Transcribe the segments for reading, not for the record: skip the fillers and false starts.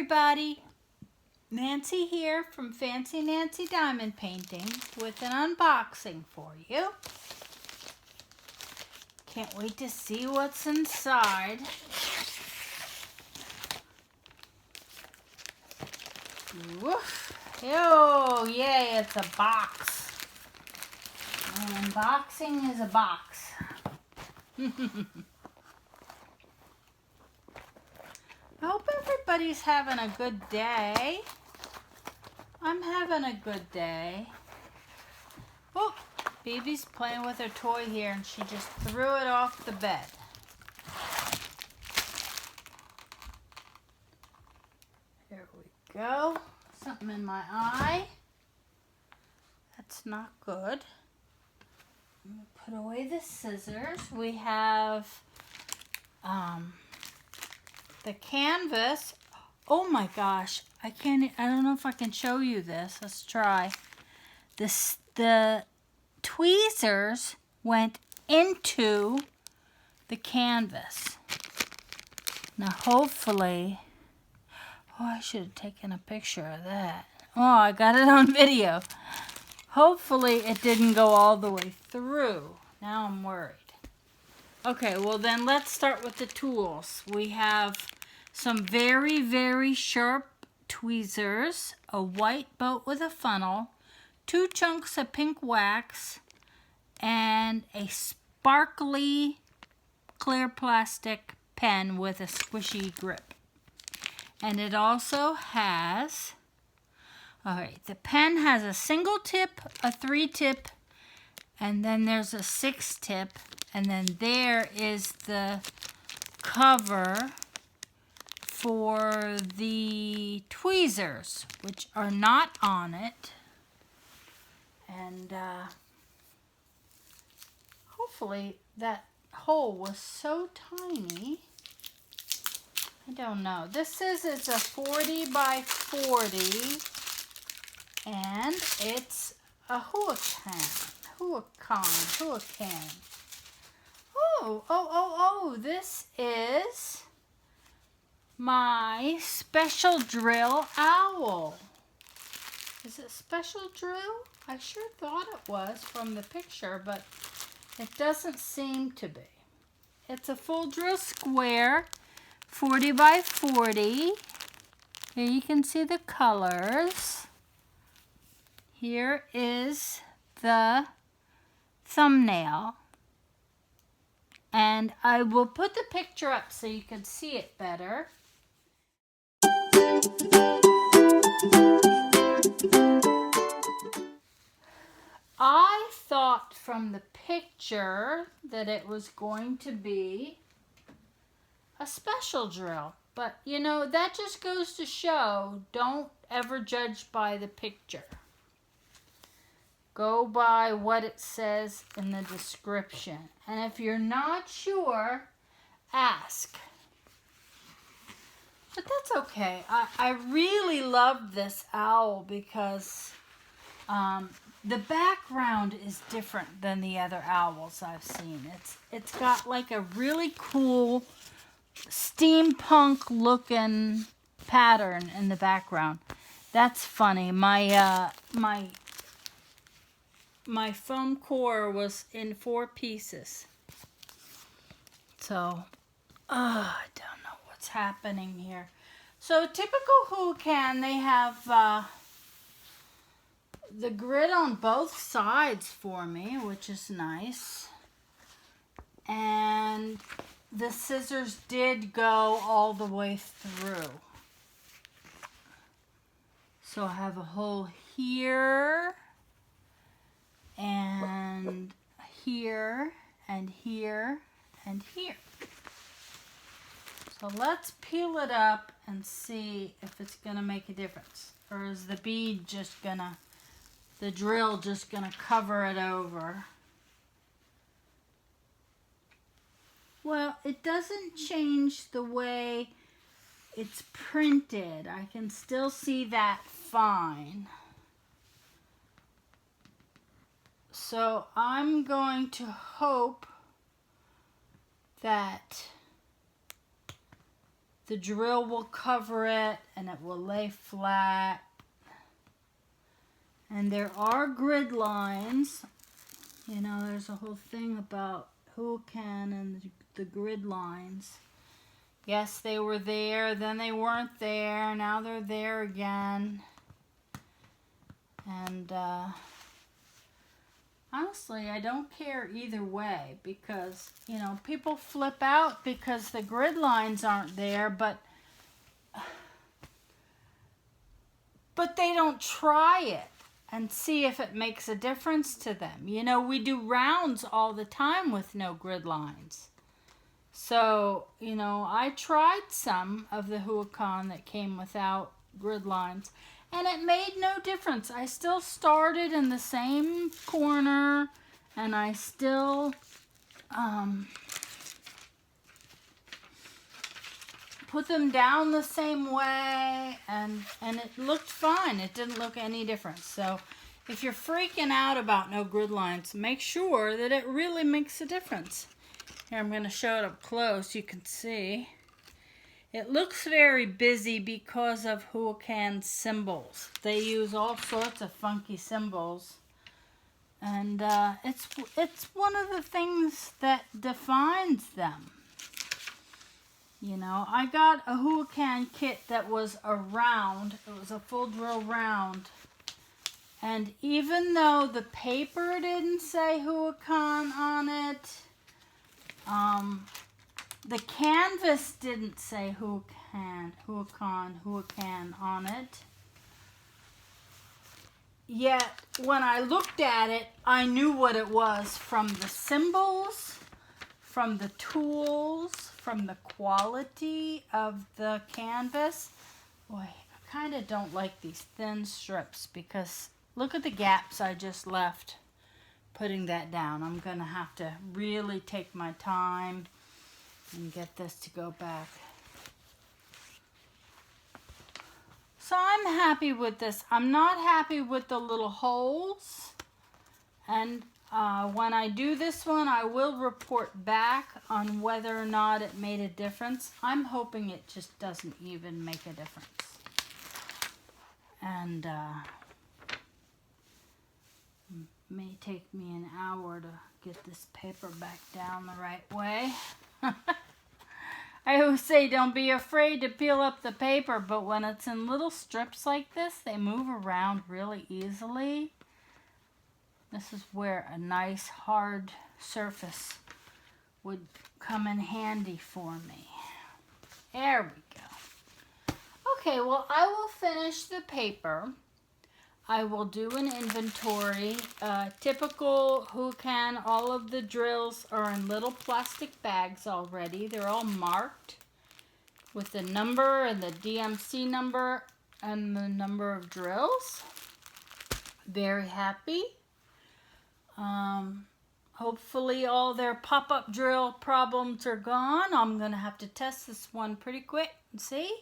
everybody, Nancy here from Fancy Nancy Diamond Painting with an unboxing for you. Can't wait to see what's inside. Woof. Oh yay, it's a box. An unboxing is a box. I hope everybody's having a good day. I'm having a good day. Oh, Baby's playing with her toy here and she just threw it off the bed. There we go. Something in my eye. That's not good. I'm going to put away the scissors. We have the canvas. Oh my gosh, I don't know if I can show you this. Let's try. The tweezers went into the canvas. Now hopefully, oh, I should have taken a picture of that. Oh, I got it on video. Hopefully it didn't go all the way through. Now I'm worried. Okay, well then let's start with the tools. We have some very, very sharp tweezers, a white boat with a funnel, 2 chunks of pink wax, and a sparkly clear plastic pen with a squishy grip. And it also has, alright, the pen has a single tip, a 3-tip, and then there's a 6-tip, and then there is the cover for the tweezers, which are not on it. And hopefully that hole was so tiny. I don't know. This says it's a 40 by 40 and it's a Huacan. Oh, this is my special drill owl. Is it special drill? I sure thought it was from the picture, but it doesn't seem to be. It's a full drill square, 40 by 40. Here you can see the colors. Here is the thumbnail. And I will put the picture up so you can see it better. I thought from the picture that it was going to be a special drill. But, you know, that just goes to show, don't ever judge by the picture. Go by what it says in the description. And if you're not sure, ask. But that's okay. I really love this owl because the background is different than the other owls I've seen. It's got like a really cool steampunk looking pattern in the background. That's funny. My foam core was in 4 pieces. So, I don't know what's happening here. So, typical Huacan, they have the grid on both sides for me, which is nice. And the scissors did go all the way through. So, I have a hole here, and here, and here, and here. So let's peel it up and see if it's gonna make a difference. Or is the bead just gonna, the drill just gonna cover it over? Well, it doesn't change the way it's printed. I can still see that fine. So I'm going to hope that the drill will cover it and it will lay flat. And there are grid lines. You know, there's a whole thing about Huacan and the grid lines. Yes, they were there, then they weren't there, now they're there again. And honestly, I don't care either way because, you know, people flip out because the grid lines aren't there, but they don't try it and see if it makes a difference to them. You know, we do rounds all the time with no grid lines. So, you know, I tried some of the Huacan that came without grid lines, and it made no difference. I still started in the same corner, and I still put them down the same way, and it looked fine. It didn't look any different. So if you're freaking out about no grid lines, make sure that it really makes a difference. Here, I'm going to show it up close. You can see. It looks very busy because of Huacan's symbols. They use all sorts of funky symbols. And it's one of the things that defines them. You know, I got a Huacan kit that was a round. It was a full drill round. And even though the paper didn't say Huacan on it, the canvas didn't say Huacan on it. Yet, when I looked at it, I knew what it was from the symbols, from the tools, from the quality of the canvas. Boy, I kind of don't like these thin strips because look at the gaps I just left putting that down. I'm going to have to really take my time and get this to go back. So I'm happy with this. I'm not happy with the little holes. And when I do this one, I will report back on whether or not it made a difference. I'm hoping it just doesn't even make a difference. And may take me an hour to get this paper back down the right way. I always say don't be afraid to peel up the paper, but when it's in little strips like this, they move around really easily. This is where a nice hard surface would come in handy for me. There we go. Okay, well, I will finish the paper. I will do an inventory. Typical Huacan, all of the drills are in little plastic bags already. They're all marked with the number and the DMC number and the number of drills. Very happy. Hopefully all their pop-up drill problems are gone. I'm going to have to test this one pretty quick and see.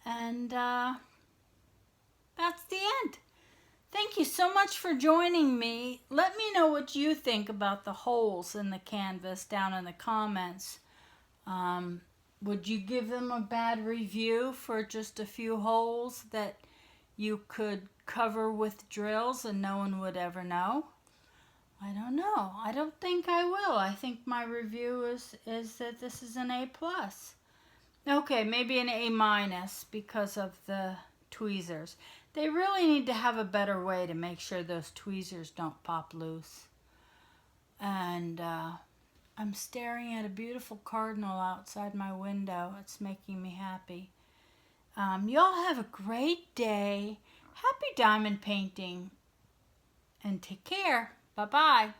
And that's the end. Thank you so much for joining me. Let me know what you think about the holes in the canvas down in the comments. Would you give them a bad review for just a few holes that you could cover with drills and no one would ever know? I don't know. I don't think I will. I think my review is that this is an A+. Okay, maybe an A- because of the tweezers. They really need to have a better way to make sure those tweezers don't pop loose. And I'm staring at a beautiful cardinal outside my window. It's making me happy. Y'all have a great day. Happy diamond painting. And take care. Bye-bye.